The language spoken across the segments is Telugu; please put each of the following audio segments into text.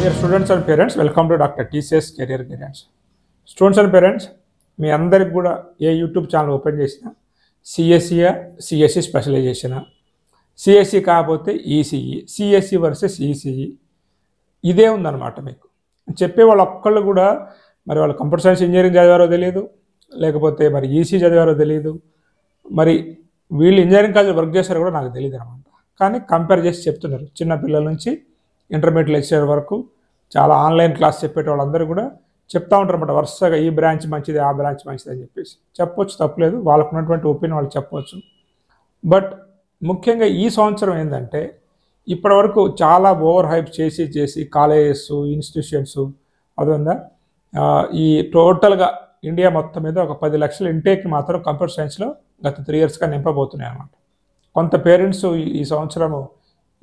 Dear students and parents, welcome to Dr. TCS Career Guidance. Students and parents, మీ అందరికి కూడా ఏ యూట్యూబ్ ఛానల్ ఓపెన్ చేసినా సిఎస్సి స్పెషలైజేషన్, సిఎస్సి కాకపోతే ఈసీఈ, సిఎస్సి వర్సెస్ ఈసీఈ ఇదే ఉందన్నమాట. మీకు చెప్పే వాళ్ళు ఒక్కళ్ళు కూడా మరి వాళ్ళు కంప్యూటర్ సైన్స్ ఇంజనీరింగ్ చదివారో తెలియదు, లేకపోతే మరి ఈసీ చదివారో తెలియదు, మరి వీళ్ళు ఇంజనీరింగ్ కాలేజ్ వర్క్ చేస్తారో కూడా నాకు తెలియదు అనమాట. కానీ కంపేర్ చేసి చెప్తున్నారు. చిన్న పిల్లల నుంచి ఇంటర్మీడియట్ లెక్చర్ వరకు చాలా ఆన్లైన్ క్లాస్ చెప్పేట వాళ్ళందరూ కూడా చెప్తా ఉంటారు అన్నమాట. వరుసగా ఈ బ్రాంచ్ మంచిది, ఆ బ్రాంచ్ మంచిది అని చెప్పేసి చెప్పొచ్చు, తప్పలేదు, వాళ్ళకు ఉన్నటువంటి ఒపీనియన్ వాళ్ళు చెప్పవచ్చు. బట్ ముఖ్యంగా ఈ సంవత్సరం ఏంటంటే ఇప్పటివరకు చాలా ఓవర్ హైప్ చేసి కాలేజెస్, ఇన్స్టిట్యూషన్స్ అదంతా ఈ టోటల్గా ఇండియా మొత్తం మీద ఒక 10 లక్షల ఇంటేక్ మాత్రం కంప్యూటర్ సైన్స్లో గత 3 ఇయర్స్గా నింపబోతున్నాయి అన్నమాట. కొంత పేరెంట్స్ ఈ సంవత్సరము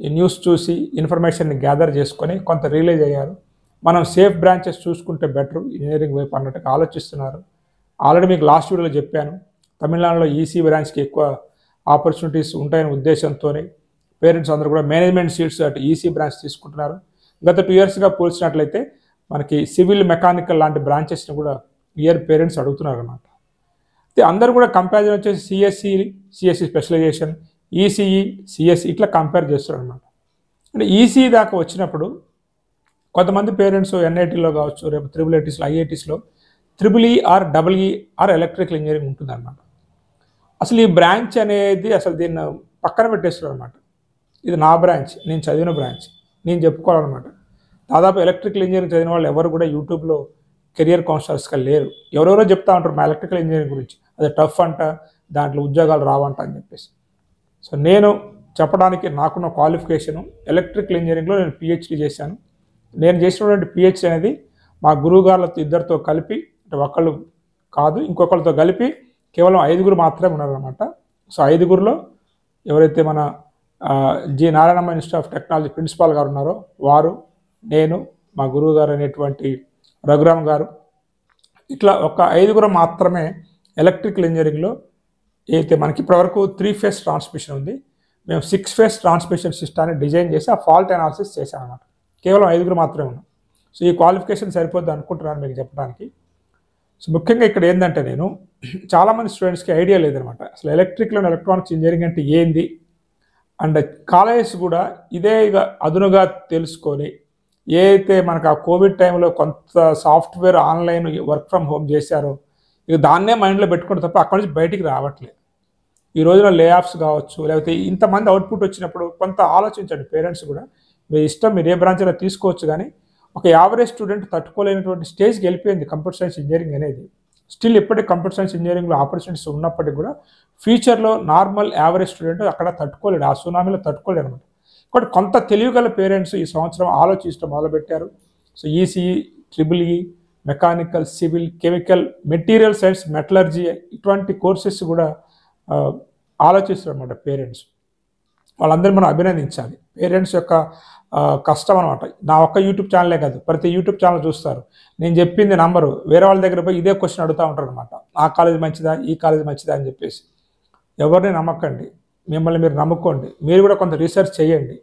ఈ న్యూస్ చూసి ఇన్ఫర్మేషన్ని గ్యాదర్ చేసుకొని కొంత రియలైజ్ అయ్యారు. మనం సేఫ్ బ్రాంచెస్ చూసుకుంటే బెటర్ ఇంజనీరింగ్ వైపు అన్నట్టుగా ఆలోచిస్తున్నారు. ఆల్రెడీ మీకు లాస్ట్ వీడియోలో చెప్పాను, తమిళనాడులో ఈసీ బ్రాంచ్కి ఎక్కువ ఆపర్చునిటీస్ ఉంటాయనే ఉద్దేశంతోనే పేరెంట్స్ అందరూ కూడా మేనేజ్మెంట్ సీట్స్ అటు ఈసీ బ్రాంచ్ తీసుకుంటున్నారు. గత 2 ఇయర్స్గా పోల్చినట్లయితే మనకి సివిల్, మెకానికల్ లాంటి బ్రాంచెస్ని కూడా పేరెంట్స్ అడుగుతున్నారు అన్నమాట. అందరూ కూడా కంపారిజన్ వచ్చేసి సిఎస్సి స్పెషలైజేషన్, ఈసీఈ, సిఎస్సి ఇట్లా కంపేర్ చేస్తారు అనమాట. అంటే ఈసీ దాకా వచ్చినప్పుడు కొంతమంది పేరెంట్స్ ఎన్ఐటీలో కావచ్చు, రేపు IIITస్లో, ఐఐటీస్లో EEE or EE or electrical engineering ఉంటుందన్నమాట. అసలు ఈ బ్రాంచ్ అనేది అసలు దీన్ని పక్కన పెట్టేస్తారు అనమాట. ఇది నా బ్రాంచ్, నేను చదివిన బ్రాంచ్, నేను చెప్పుకోవాలన్నమాట. దాదాపు ఎలక్ట్రికల్ ఇంజనీరింగ్ చదివిన వాళ్ళు ఎవరు కూడా యూట్యూబ్లో కెరియర్ కౌన్సిలర్స్గా లేరు. ఎవరెవరో చెప్తా ఉంటారు మా ఎలక్ట్రికల్ ఇంజనీరింగ్ గురించి, అది టఫ్ అంట, దాంట్లో ఉద్యోగాలు రావంట అని చెప్పేసి. సో నేను చెప్పడానికి నాకున్న క్వాలిఫికేషను ఎలక్ట్రికల్ ఇంజనీరింగ్లో నేను పిహెచ్డీ చేశాను. నేను చేసినటువంటి పిహెచ్డీ అనేది మా గురువు గారులతో ఇద్దరితో కలిపి, అంటే ఒకళ్ళు కాదు ఇంకొకరితో కలిపి కేవలం 5గురు మాత్రమే ఉన్నారనమాట. సో 5గురులో ఎవరైతే మన G Narayanamma institute of technology principal గారు ఉన్నారో వారు, నేను, మా గురువు గారు అనేటువంటి రఘురామ్ గారు, ఇట్లా ఒక 5గురు మాత్రమే ఎలక్ట్రికల్ ఇంజనీరింగ్లో. అయితే మనకి ఇప్పటివరకు 3 ఫేజ్ ట్రాన్స్మిషన్ ఉంది, మేము 6 ఫేజ్ ట్రాన్స్మిషన్ సిస్టాన్ని డిజైన్ చేసి ఆ ఫాల్ట్ అనాలిసిస్ చేశామన్నమాట. కేవలం 5గురు మాత్రమే ఉన్నాం. సో ఈ క్వాలిఫికేషన్ సరిపోద్ది అనుకుంటున్నాను మీకు చెప్పడానికి. సో ముఖ్యంగా ఇక్కడ ఏంటంటే నేను చాలామంది స్టూడెంట్స్కి ఐడియా లేదనమాట అసలు ఎలక్ట్రికల్ అండ్ ఎలక్ట్రానిక్స్ ఇంజనీరింగ్ అంటే ఏంది. అండ్ కాలేజెస్ కూడా ఇదే అదునుగా తెలుసుకొని ఏదైతే మనకు ఆ కోవిడ్ టైంలో కొంత software online work from home చేశారో ఇక దాన్నే మైండ్లో పెట్టుకుంటే తప్ప అక్కడి నుంచి బయటికి రావట్లేదు. ఈ రోజున లే ఆఫ్స్ కావచ్చు, లేకపోతే ఇంతమంది అవుట్పుట్ వచ్చినప్పుడు కొంత ఆలోచించండి. పేరెంట్స్ కూడా మీ ఇష్టం, మీరు ఏ బ్రాంచ్లో తీసుకోవచ్చు, కానీ ఒక యావరేజ్ స్టూడెంట్ తట్టుకోలేనటువంటి స్టేజ్కి వెళ్ళిపోయింది కంప్యూటర్ సైన్స్ ఇంజనీరింగ్ అనేది. స్టిల్ ఇప్పటికీ కంప్యూటర్ సైన్స్ ఇంజనీరింగ్లో ఆపర్చునిటీస్ ఉన్నప్పటికీ కూడా ఫ్యూచర్లో నార్మల్ యావరేజ్ స్టూడెంట్ అక్కడ తట్టుకోలేడు, ఆ సునామీలో తట్టుకోలేడు అనమాట. కాబట్టి కొంత తెలివిగల పేరెంట్స్ ఈ సంవత్సరం ఆలోచించడం మొదలుపెట్టారు. So ECE, EEE, mechanical, civil, chemical, material science, metallurgy ఇటువంటి కోర్సెస్ కూడా ఆలోచిస్తారు అన్నమాట పేరెంట్స్. వాళ్ళందరూ మనం అభినందించాలి. పేరెంట్స్ యొక్క కష్టం అనమాట. నా ఒక్క యూట్యూబ్ ఛానలే కాదు, ప్రతి యూట్యూబ్ ఛానల్ చూస్తారు. నేను చెప్పింది నంబరు వేరే వాళ్ళ దగ్గర పోయి ఇదే క్వశ్చన్ అడుగుతూ ఉంటారు అనమాట. ఆ కాలేజ్ మంచిదా, ఈ కాలేజ్ మంచిదా అని చెప్పేసి. ఎవరిని నమ్మకండి, మిమ్మల్ని మీరు నమ్ముకోండి. మీరు కూడా కొంత రీసెర్చ్ చేయండి,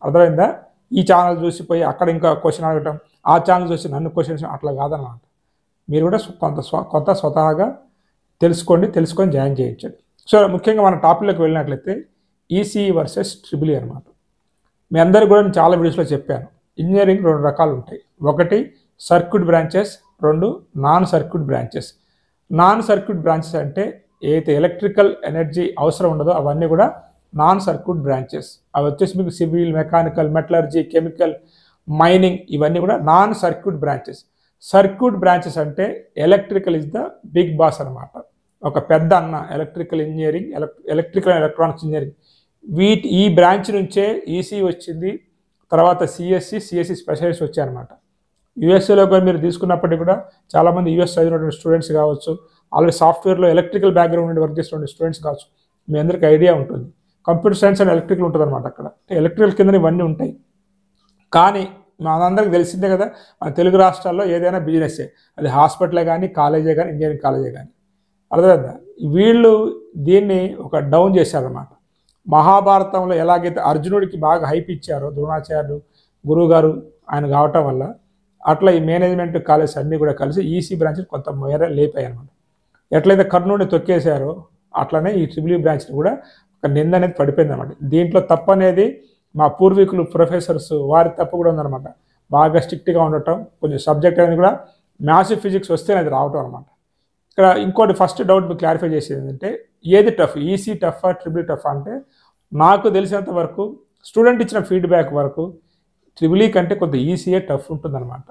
అర్థమైందా? ఈ ఛానల్ చూసిపోయి అక్కడ ఇంకా క్వశ్చన్ అడగటం, ఆ ఛానల్ చూసి నన్ను క్వశ్చన్స్ అట్లా కాదన్నమాట. మీరు కూడా కొంత స్వతహాగా తెలుసుకొని జాయిన్ చేయించండి. సో ముఖ్యంగా మన టాపిక్లోకి వెళ్ళినట్లయితే ఈసీఈ వర్సెస్ EEE అనమాట. మీ అందరికీ కూడా నేను చాలా వీడియోస్లో చెప్పాను, ఇంజనీరింగ్ 2 రకాలు ఉంటాయి. ఒకటి circuit branches, 2 non circuit branches. Non circuit branches అంటే ఏదైతే ఎలక్ట్రికల్ ఎనర్జీ అవసరం ఉండదో అవన్నీ కూడా నాన్ సర్క్యూట్ బ్రాంచెస్. అవి వచ్చేసి మీకు civil, mechanical, metallurgy, chemical, mining ఇవన్నీ కూడా non circuit branches. Circuit branches అంటే electrical is the big boss అనమాట. ఒక పెద్ద అన్న electrical engineering, electrical and electronics engineering. ఈ బ్రాంచ్ నుంచే ఈసీ వచ్చింది, తర్వాత సిఎస్సి స్పెషలిస్ట్ వచ్చాయన్నమాట. యూఎస్ఏలో కూడా మీరు తీసుకున్నప్పటికీ కూడా చాలామంది యూఎస్ చదివినటువంటి స్టూడెంట్స్ కావచ్చు, ఆల్రెడీ సాఫ్ట్వేర్లో ఎలక్ట్రికల్ బ్యాక్గ్రౌండ్ నుండి వర్క్ చేస్తున్న స్టూడెంట్స్ కావచ్చు, మీ అందరికీ ఐడియా ఉంటుంది. కంప్యూటర్ సైన్స్ అండ్ ఎలక్ట్రికల్ ఉంటుంది అనమాట. అక్కడ ఎలక్ట్రికల్ కింద ఇవన్నీ ఉంటాయి. కానీ మనందరికి తెలిసిందే కదా, మన తెలుగు రాష్ట్రాల్లో ఏదైనా బిజినెస్సే, అది హాస్పిటలే కానీ, కాలేజే కానీ, ఇంజనీరింగ్ కాలేజే కానీ, అర్థమైందా? వీళ్ళు దీన్ని ఒక డౌన్ చేశారన్నమాట. మహాభారతంలో ఎలాగైతే అర్జునుడికి బాగా హైప్ ఇచ్చారో ద్రోణాచార్యులు, గురువు గారు ఆయన కావటం వల్ల అట్లా ఈ మేనేజ్మెంట్ కాలేజ్ అన్నీ కూడా కలిసి ఈసీ బ్రాంచ్ కొంత మేర లేపాయి అనమాట. ఎట్లయితే కర్నూలుని తొక్కేశారో అట్లనే ఈ ట్రిపుల్ ఈ బ్రాంచ్ని కూడా ఒక నింద అనేది పడిపోయింది అనమాట. దీంట్లో తప్పు అనేది మా పూర్వీకులు ప్రొఫెసర్స్ వారి తప్పు కూడా ఉందన్నమాట. బాగా స్ట్రిక్ట్గా ఉండటం, కొంచెం సబ్జెక్ట్ అనేది కూడా మ్యాథ్స్ ఫిజిక్స్ వస్తే అది రావటం అనమాట. ఇక్కడ ఇంకోటి ఫస్ట్ డౌట్ మీకు క్లారిఫై చేసేది ఏంటంటే ఏది టఫ్, ఈసీ టఫా ట్రిపుల్ టఫా అంటే నాకు తెలిసినంత వరకు స్టూడెంట్ ఇచ్చిన ఫీడ్బ్యాక్ వరకు ట్రిపుల్ ఈ కంటే కొంత ఈసీయే టఫ్ ఉంటుందన్నమాట.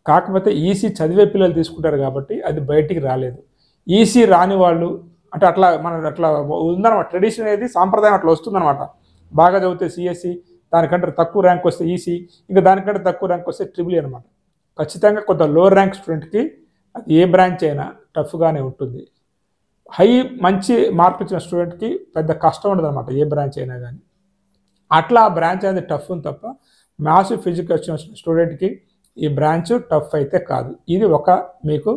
కాకపోతే ఈసీ చదివే పిల్లలు తీసుకుంటారు కాబట్టి అది బయటికి రాలేదు. ఈసీ రాని వాళ్ళు అంటే అట్లా అట్లా ఉందన్నమాట. ట్రెడిషన్ అనేది సాంప్రదాయం అట్లా వస్తుందన్నమాట. బాగా చదివితే సిఎస్సి, దానికంటే తక్కువ ర్యాంక్ వస్తే ఈసీ, ఇంకా దానికంటే తక్కువ ర్యాంక్ వస్తే ట్రిపుల్ ఈ అనమాట. ఖచ్చితంగా కొంత లోవర్ ర్యాంక్ స్టూడెంట్కి అది ఏ బ్రాంచ్ అయినా టఫ్గానే ఉంటుంది. మంచి మార్కులు ఇచ్చిన స్టూడెంట్కి పెద్ద కష్టం ఉండదు అనమాట ఏ బ్రాంచ్ అయినా కానీ. అట్లా ఆ బ్రాంచ్ అనేది టఫ్ ఉంది తప్ప మ్యాథ్స్ ఫిజిక్స్ వచ్చిన స్టూడెంట్కి ఈ బ్రాంచ్ టఫ్ అయితే కాదు. ఇది ఒక మీకు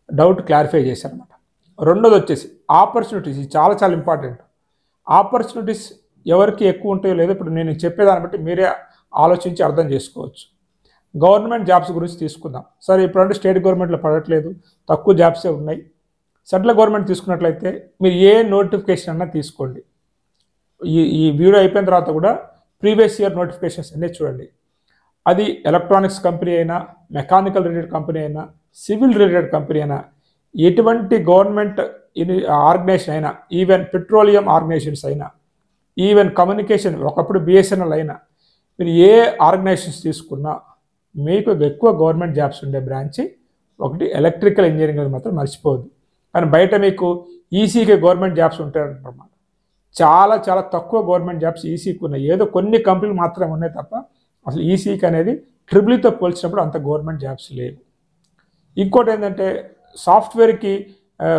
డౌట్ క్లారిఫై చేశారనమాట. రెండోది వచ్చేసి ఆపర్చునిటీస్. ఇది చాలా చాలా ఇంపార్టెంట్. ఆపర్చునిటీస్ ఎవరికి ఎక్కువ ఉంటాయో లేదో ఇప్పుడు నేను చెప్పేదాన్ని బట్టి మీరే ఆలోచించి అర్థం చేసుకోవచ్చు. గవర్నమెంట్ జాబ్స్ గురించి తీసుకుందాం. సరే ఇప్పుడంటే స్టేట్ గవర్నమెంట్లో పడట్లేదు, తక్కువ జాబ్సే ఉన్నాయి. సెంట్రల్ గవర్నమెంట్ తీసుకున్నట్లయితే మీరు ఏ నోటిఫికేషన్ అన్నా తీసుకోండి. ఈ వీడియో అయిపోయిన తర్వాత కూడా ప్రీవియస్ ఇయర్ నోటిఫికేషన్స్ అన్నీ చూడండి. అది ఎలక్ట్రానిక్స్ కంపెనీ అయినా, మెకానికల్ రిలేటెడ్ కంపెనీ అయినా, సివిల్ రిలేటెడ్ కంపెనీ అయినా, ఎటువంటి గవర్నమెంట్ ఆర్గనైజేషన్ అయినా, ఈవెన్ పెట్రోలియం ఆర్గనైజేషన్స్ అయినా, ఈవెన్ కమ్యూనికేషన్ ఒకప్పుడు బిఎస్ఎన్ఎల్ అయినా, మీరు ఏ ఆర్గనైజేషన్స్ తీసుకున్నా మీకు ఎక్కువ గవర్నమెంట్ జాబ్స్ ఉండే బ్రాంచ్ ఒకటి ఎలక్ట్రికల్ ఇంజనీరింగ్ అది మాత్రం మర్చిపోవద్దు. కానీ బయట మీకు ఈసీకి గవర్నమెంట్ జాబ్స్ ఉంటాయన్నమాట. చాలా చాలా తక్కువ గవర్నమెంట్ జాబ్స్ ఈసీకి ఉన్నాయి. ఏదో కొన్ని కంపెనీలు మాత్రమే ఉన్నాయి తప్ప అసలు ఈసీకి అనేది ట్రిపుల్ఈతో పోల్చినప్పుడు అంత గవర్నమెంట్ జాబ్స్ లేవు. ఇంకోటి ఏంటంటే సాఫ్ట్వేర్కి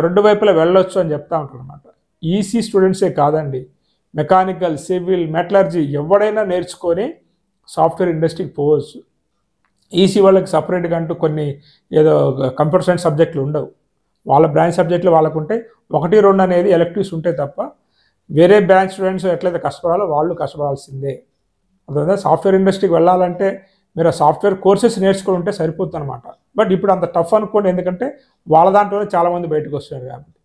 రెండు వైపులా వెళ్ళొచ్చు అని చెప్తా ఉంటారు అనమాట. ఈసీ స్టూడెంట్సే కాదండి, మెకానికల్, సివిల్, మెటలర్జీ ఎవడైనా నేర్చుకొని సాఫ్ట్వేర్ ఇండస్ట్రీకి పోవచ్చు. ఈసీ వాళ్ళకి సపరేట్గా అంటూ కొన్ని ఏదో కంప్యూటర్ సైన్స్ సబ్జెక్టులు ఉండవు. వాళ్ళ బ్రాంచ్ సబ్జెక్టులు వాళ్ళకు ఉంటాయి. 1-2 అనేది ఎలెక్టివ్స్ ఉంటాయి తప్ప వేరే బ్రాంచ్ స్టూడెంట్స్ ఎట్లయితే కష్టపడాలో వాళ్ళు కష్టపడాల్సిందే. అదే సాఫ్ట్వేర్ ఇండస్ట్రీకి వెళ్ళాలంటే మీరు ఆ సాఫ్ట్వేర్ కోర్సెస్ నేర్చుకుని ఉంటే సరిపోతుంది అనమాట. బట్ ఇప్పుడు అంత టఫ్ అనుకోండి, ఎందుకంటే వాళ్ళ దాంట్లోనే చాలామంది బయటకు వస్తున్నారు కాబట్టి.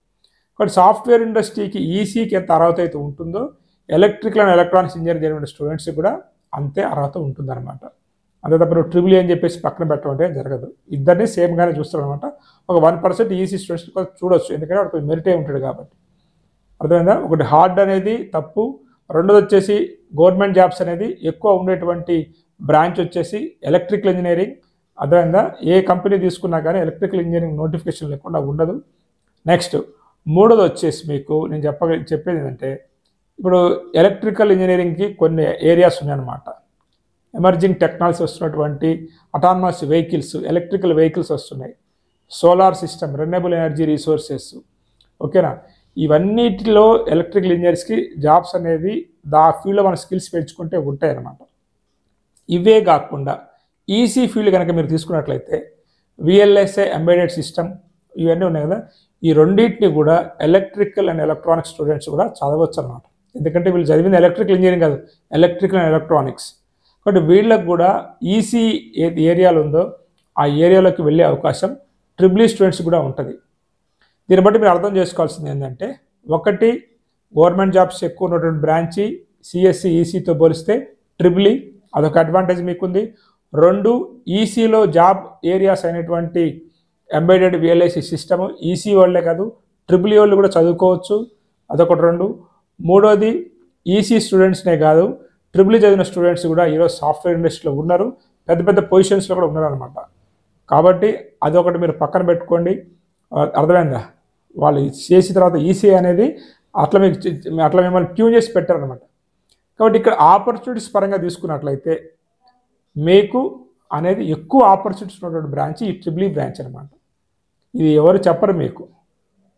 బట్ సాఫ్ట్వేర్ ఇండస్ట్రీకి ఈసీకి ఎంత అర్హత అయితే ఉంటుందో ఎలక్ట్రికల్ అండ్ ఎలక్ట్రానిక్స్ ఇంజనీరింగ్ జరిగిన స్టూడెంట్స్కి కూడా అంతే అర్హత ఉంటుందన్నమాట. అంతే తప్ప నువ్వు ట్రిపుల్ అని చెప్పేసి పక్కన పెట్టమంటే జరగదు. ఇద్దరిని సేమ్గానే చూస్తారు అనమాట. ఒక 1% ఈసీ స్టూడెంట్స్ చూడొచ్చు, ఎందుకంటే వాడికి మెరిటే ఉంటాడు కాబట్టి. అర్థమైందా? ఒకటి హార్డ్ అనేది తప్పు. రెండోది వచ్చేసి గవర్నమెంట్ జాబ్స్ అనేది ఎక్కువ ఉండేటువంటి బ్రాంచ్ వచ్చేసి ఎలక్ట్రికల్ ఇంజనీరింగ్. అర్థమైందా? ఏ కంపెనీ తీసుకున్నా కానీ ఎలక్ట్రికల్ ఇంజనీరింగ్ నోటిఫికేషన్ లేకుండా ఉండదు. నెక్స్ట్ మూడోది వచ్చేసి మీకు నేను చెప్పేది ఏంటంటే ఇప్పుడు ఎలక్ట్రికల్ ఇంజనీరింగ్కి కొన్ని ఏరియాస్ ఉన్నాయన్నమాట. ఎమర్జింగ్ టెక్నాలజీస్ వస్తున్నటువంటి అటానమస్ వెహికల్స్, ఎలక్ట్రికల్ వెహికల్స్ వస్తున్నాయి, solar system, renewable energy resources. ఓకేనా? ఇవన్నిటిలో ఎలక్ట్రికల్ ఇంజనీర్స్కి జాబ్స్ అనేది ఆ ఫీల్డ్లో మన స్కిల్స్ పెంచుకుంటే ఉంటాయి అన్నమాట. ఇవే కాకుండా ఈసీ ఫీల్డ్ కనుక మీరు తీసుకున్నట్లయితే విఎల్ఎస్ఏ, ఎంబెడెడ్ సిస్టమ్, ఇవన్నీ ఉన్నాయి కదా. ఈ రెండింటిని కూడా ఎలక్ట్రికల్ అండ్ ఎలక్ట్రానిక్స్ స్టూడెంట్స్ కూడా చదవచ్చు అన్నమాట. ఎందుకంటే వీళ్ళు చదివింది ఎలక్ట్రికల్ ఇంజనీరింగ్ కాదు, ఎలక్ట్రికల్ అండ్ ఎలక్ట్రానిక్స్. కాబట్టి వీళ్ళకు కూడా ఈసీ ఏ ఏరియాలో ఉందో ఆ ఏరియాలోకి వెళ్ళే అవకాశం ట్రిపుల్ ఈ స్టూడెంట్స్ కూడా ఉంటుంది. దీన్ని బట్టి మీరు అర్థం చేసుకోవాల్సింది ఏంటంటే, ఒకటి గవర్నమెంట్ జాబ్స్ ఎక్కువ ఉన్నటువంటి బ్రాంచి సిఎస్సి, ఈసీతో పోలిస్తే ట్రిపుల్ ఈ, అదొక అడ్వాంటేజ్ మీకుంది. 2, ఈసీలో జాబ్ ఏరియాస్ అయినటువంటి ఎంబెడెడ్ విఎల్ఐసి సిస్టమ్ ఈసీ వాళ్ళే కాదు ట్రిపుల్ ఈ వాళ్ళు కూడా చదువుకోవచ్చు, అదొకటి. 2, మూడోది ఈసీ స్టూడెంట్స్నే కాదు ట్రిపుల్ ఈ చదివిన స్టూడెంట్స్ కూడా ఈరోజు సాఫ్ట్వేర్ ఇండస్ట్రీలో ఉన్నారు, పెద్ద పెద్ద పొజిషన్స్లో కూడా ఉన్నారు అనమాట. కాబట్టి అదొకటి మీరు పక్కన పెట్టుకోండి. అర్థమైందా? వాళ్ళు చేసిన తర్వాత ఈసీ అనేది అట్లా మిమ్మల్ని ట్యూన్ చేసి పెట్టారనమాట. కాబట్టి ఇక్కడ ఆపర్చునిటీస్ పరంగా తీసుకున్నట్లయితే మీకు అనేది ఎక్కువ ఆపర్చునిటీస్ ఉన్నటువంటి బ్రాంచ్ ఈ ట్రిపుల్ ఈ బ్రాంచ్ అనమాట. ఇది ఎవరు చెప్పరు మీకు,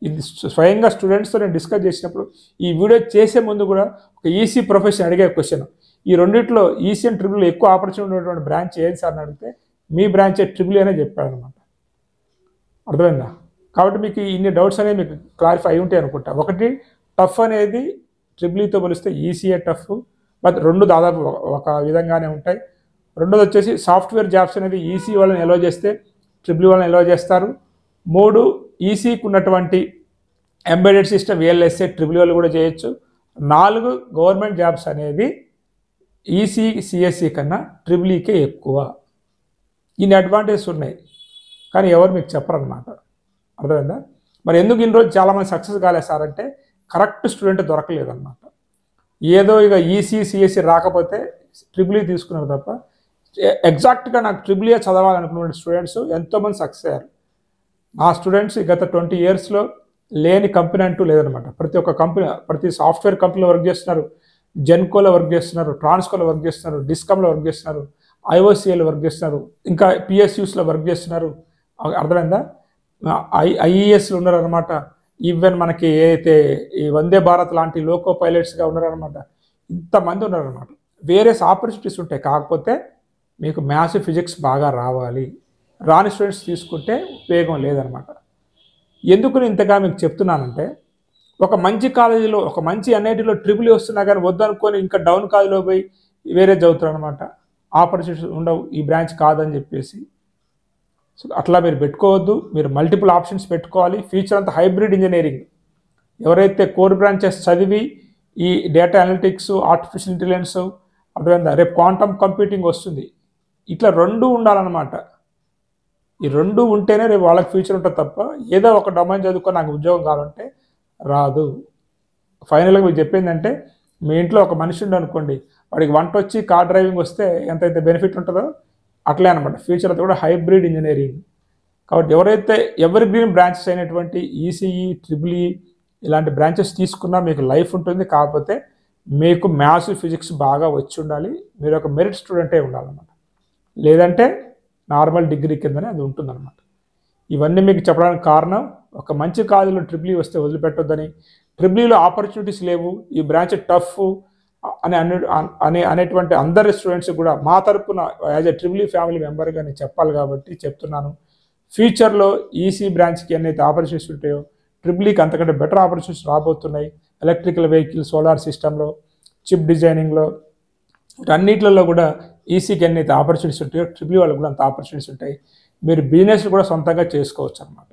ఇది స్వయంగా స్టూడెంట్స్తో నేను డిస్కస్ చేసినప్పుడు ఈ వీడియో చేసే ముందు కూడా ఒక ఈసీ ప్రొఫెషన్ అడిగే క్వశ్చన్, ఈ రెండిట్లో ఈసీ అండ్ ట్రిపుల్ ఎక్కువ ఆపర్చునిటీ ఉన్నటువంటి బ్రాంచ్ ఏది సార్ అని అడిగితే మీ బ్రాంచే ట్రిపుల్ అనే చెప్పాడనమాట. అర్థమైందా? కాబట్టి మీకు ఇన్ని డౌట్స్ అనేవి మీకు క్లారిఫై అయి ఉంటాయి అనుకుంటా. ఒకటి టఫ్ అనేది ట్రిపుల్ ఈతో పోలిస్తే ఈసీఏ టఫ్, బట్ రెండు దాదాపు ఒక విధంగానే ఉంటాయి. రెండోది వచ్చేసి సాఫ్ట్వేర్ జాబ్స్ అనేది ఈసీ వాళ్ళని ఎలో చేస్తే ట్రిపుల్ వాళ్ళని ఎలో చేస్తారు. 3 ఈసీకి ఉన్నటువంటి ఎంబెడెడ్ సిస్టమ్ VLSI ట్రిపుల్ వాళ్ళు కూడా చేయొచ్చు. 4 గవర్నమెంట్ జాబ్స్ అనేది ఈసీ సిఎస్సి కన్నా ట్రిపుల్ ఈకే ఎక్కువ. ఇన్ని అడ్వాంటేజెస్ ఉన్నాయి కానీ ఎవరు మీకు చెప్పరన్నమాట. అర్థమైందా? మరి ఎందుకు ఇన్ని రోజు చాలామంది సక్సెస్ కాలేదు సార్ అంటే కరెక్ట్ స్టూడెంట్ దొరకలేదన్నమాట. ఏదో ఇక ఈసీ సిఎస్సి రాకపోతే ట్రిపుల్ ఈ తీసుకున్నారు తప్ప ఎగ్జాక్ట్గా నాకు ట్రిపుల్ ఏ చదవాలనుకున్న స్టూడెంట్స్ ఎంతోమంది సక్సెస్ అయ్యారు. ఆ స్టూడెంట్స్ గత 20 yearsలో లేని కంపెనీ అంటూ లేదనమాట. ప్రతి ఒక్క కంపెనీ, ప్రతి సాఫ్ట్వేర్ కంపెనీలో వర్క్ చేస్తున్నారు, జెన్కోలో వర్క్ చేస్తున్నారు, ట్రాన్స్కోలో వర్క్ చేస్తున్నారు, డిస్కమ్లో వర్క్ చేస్తున్నారు, ఐఓసిఏలో వర్క్ చేస్తున్నారు, ఇంకా పిఎస్యూస్లో వర్క్ చేస్తున్నారు. అర్థమైందా? ఐఈఎస్లు ఉన్నారనమాట. ఈవెన్ మనకి ఏదైతే ఈ వందే భారత్ లాంటి లోకో పైలట్స్గా ఉన్నారనమాట. ఇంతమంది ఉన్నారనమాట. వేరియస్ ఆపర్చునిటీస్ ఉంటాయి. కాకపోతే మీకు మ్యాథ్స్ ఫిజిక్స్ బాగా రావాలి. రాని స్టూడెంట్స్ తీసుకుంటే ఉపయోగం లేదనమాట. ఎందుకు నేను ఇంతగా మీకు చెప్తున్నానంటే ఒక మంచి కాలేజీలో, ఒక మంచి ఎన్ఐటీలో ట్రిపుల్ వస్తున్నా కానీ వద్దనుకొని ఇంకా డౌన్ కాలేజీలో పోయి వేరే చదువుతారు అనమాట. ఆపర్చునిటీస్ ఉండవు, ఈ బ్రాంచ్ కాదని చెప్పేసి. సో అట్లా మీరు పెట్టుకోవద్దు. మీరు మల్టిపుల్ ఆప్షన్స్ పెట్టుకోవాలి. ఫ్యూచర్ అంతా హైబ్రిడ్ ఇంజనీరింగ్. ఎవరైతే కోర్ బ్రాంచెస్ చదివి ఈ డేటా అనలిటిక్స్, ఆర్టిఫిషియల్ ఇంటెలిజెన్స్, అర్థమైందా, రేపు క్వాంటమ్ కంప్యూటింగ్ వస్తుంది, ఇట్లా 2 ఉండాలన్నమాట. ఈ 2 ఉంటేనే రేపు వాళ్ళకి ఫ్యూచర్ ఉంటుంది తప్ప ఏదో ఒక డొమైన్ చదువుకొని నాకు ఉద్యోగం కావాలంటే రాదు. ఫైనల్గా మీకు చెప్పిందంటే మీ ఇంట్లో ఒక మనిషి ఉండి అనుకోండి, వాడికి వంట వచ్చి కార్ డ్రైవింగ్ వస్తే ఎంతైతే బెనిఫిట్ ఉంటుందో అట్లే అనమాట. ఫ్యూచర్ అంతా కూడా హైబ్రిడ్ ఇంజనీరింగ్. కాబట్టి ఎవరైతే ఎవర్ గ్రీన్ బ్రాంచెస్ అయినటువంటి ఈసీఈ, ట్రిపుల్ ఈ ఇలాంటి బ్రాంచెస్ తీసుకున్నా మీకు లైఫ్ ఉంటుంది. కాకపోతే మీకు మ్యాథ్స్ ఫిజిక్స్ బాగా వచ్చి ఉండాలి. మీరు ఒక మెరిట్ స్టూడెంటే ఉండాలన్నమాట. లేదంటే నార్మల్ డిగ్రీ కిందనే అది ఉంటుందన్నమాట. ఇవన్నీ మీకు చెప్పడానికి కారణం ఒక మంచి కాలేజీలో ట్రిపుల్ ఈ వస్తే వదిలిపెట్టొద్దని, ట్రిపుల్ ఈలో ఆపర్చునిటీస్ లేవు, ఈ బ్రాంచ్ టఫ్ అనేటువంటి అందరి స్టూడెంట్స్ కూడా మా తరపున as a triple E family మెంబర్గా నేను చెప్పాలి కాబట్టి చెప్తున్నాను. ఫ్యూచర్లో ఈసీ బ్రాంచ్కి ఎన్నైతే ఆపర్చునిటీస్ ఉంటాయో ట్రిపుల్ ఈకి అంతకంటే బెటర్ ఆపర్చునిటీస్ రాబోతున్నాయి. ఎలక్ట్రికల్ వెహికల్, సోలార్ సిస్టంలో, చిప్ డిజైనింగ్లో, అన్నిట్లలో కూడా ఈసీకి ఎన్నైతే ఆపర్చునిటీస్ ఉంటాయో ట్రిపుల్ ఈ వాళ్ళకి కూడా అంత ఆపర్చునిటీస్ ఉంటాయి. మీరు బిజినెస్ కూడా సొంతంగా చేసుకోవచ్చు అనమాట.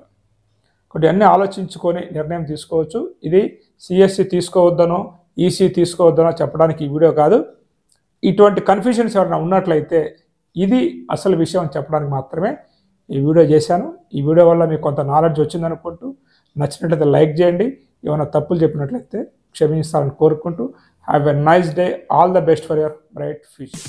కాబట్టి అన్నీ ఆలోచించుకొని నిర్ణయం తీసుకోవచ్చు. ఇది సిఎస్సి తీసుకోవద్దనో ఈసీ తీసుకోవద్దనో చెప్పడానికి ఈ వీడియో కాదు. ఇటువంటి కన్ఫ్యూజన్స్ ఎవరైనా ఉన్నట్లయితే ఇది అసలు విషయం అని చెప్పడానికి మాత్రమే ఈ వీడియో చేశాను. ఈ వీడియో వల్ల మీకు కొంత నాలెడ్జ్ వచ్చిందనుకుంటూ, నచ్చినట్లయితే లైక్ చేయండి. ఏమైనా తప్పులు చెప్పినట్లయితే క్షమించాలని కోరుకుంటూ, have a nice day. All the best for your bright future.